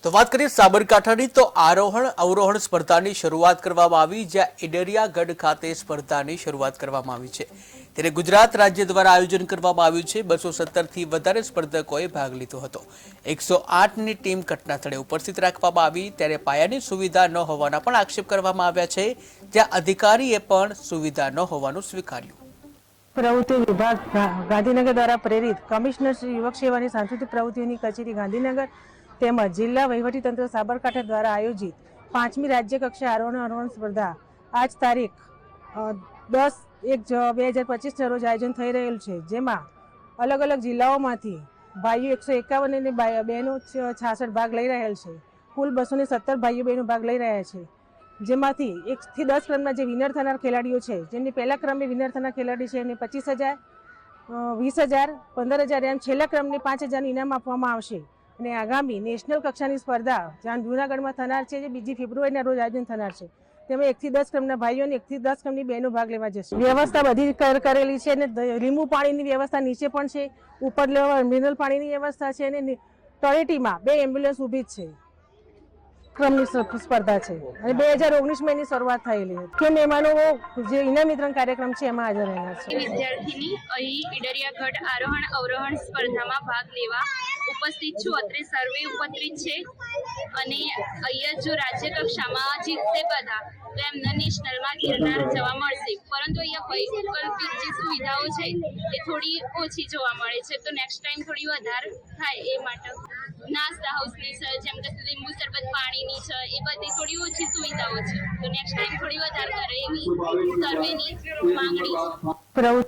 તો વાત કરીએ સાબરકાંઠાની તો આરોહણ અવરોહણ સ્પર્ધાની શરૂઆત કરવામાં આવી, જ્યાં ઈડરિયાગઢ ખાતે સ્પર્ધાની શરૂઆત કરવામાં આવી છે। ત્યારે ગુજરાત રાજ્ય દ્વારા આયોજન કરવામાં આવ્યું છે। 217 થી વધારે સ્પર્ધકોએ ભાગ લીધો હતો। 108ની ટીમ ઘટનાસ્થળે ઉપસ્થિત રાખવામાં આવી। ત્યારે પાયાની સુવિધા ન હોવાના પણ આક્ષેપ કરવામાં આવ્યા છે, જ્યાં અધિકારીએ પણ સુવિધા ન હોવાનું સ્વીકાર્યું। પ્રવૃત્તિ વિભાગ ગાંધીનગર દ્વારા પ્રેરિત કમિશનર શ્રી યુવક સેવાની સાંસ્કૃતિક પ્રવૃત્તિઓની કચેરી ગાંધીનગર તેમજ જિલ્લા વહીવટીતંત્ર સાબરકાંઠા દ્વારા આયોજિત 5મી રાજ્ય કક્ષા આરોહણ અવરોહણ સ્પર્ધા આજ તારીખ 10/1/2025 રોજ આયોજન થઈ રહેલ છે, જેમાં અલગ અલગ જિલ્લાઓમાંથી ભાઈઓ 151 અને બહેનો 66 ભાગ લઈ રહેલ છે। કુલ 217 ભાઈઓ બહેનો ભાગ લઈ રહ્યા છે, જેમાંથી 1 થી 10 ક્રમના જે વિનર થનાર ખેલાડીઓ છે, જેમની પહેલા ક્રમે વિનર થનાર ખેલાડી છે એને 25,000, 20,000, 15,000 એમ છેલ્લા ક્રમને 5,000 ઇનામ આપવામાં આવશે। અને આગામી નેશનલ કક્ષાની સ્પર્ધા જ્યાં જૂનાગઢમાં થનાર છે, જે 2 ફેબ્રુઆરીના રોજ આયોજન થનાર છે, તેમાં 1 થી 10 ક્રમના ભાઈઓ અને 1 થી 10 ક્રમની બહેનો ભાગ લેવા જશે। વ્યવસ્થા બધી કરેલી છે અને લીંબુ પાણીની વ્યવસ્થા નીચે પણ છે, ઉપર મિનરલ પાણીની વ્યવસ્થા છે અને તળેટીમાં 2 એમ્બ્યુલન્સ ઊભી જ છે। ક્રમની સ્પર્ધા છે અને 2019માં એની શરૂઆત થયેલી હતી। કે મહેમાનો જે ઇનામ વિતરણ કાર્યક્રમ છે એમાં હાજર રહેનાર છે। વિદ્યાર્થીની અહીં ઈડરિયાગઢ આરોહણ અવરોહણ સ્પર્ધામાં ભાગ લેવા ઉપસ્થિત છું। અત્રે સર્વે ઉપસ્થિત છે અને અહીંયા જો રાજ્ય કક્ષામાં જીતશે બધા તો એમને નેશનલમાં ગિરનાર જવા મળશે, પરંતુ અહીંયા વૈકલ્પિક જે સુવિધાઓ છે એ થોડી ઓછી જોવા મળે છે, તો નેક્સ્ટ ટાઈમ થોડી વધારે થાય એ માટે નાસ્તા હાઉસની છે, જેમ કે લીંબુ શરબત પાણીની છે, એ બધી થોડી ઓછી સુવિધાઓ છે, તો નેક્સ્ટ ટાઈમ થોડી વધારે કરે એવી સર્વેની માંગણી છે।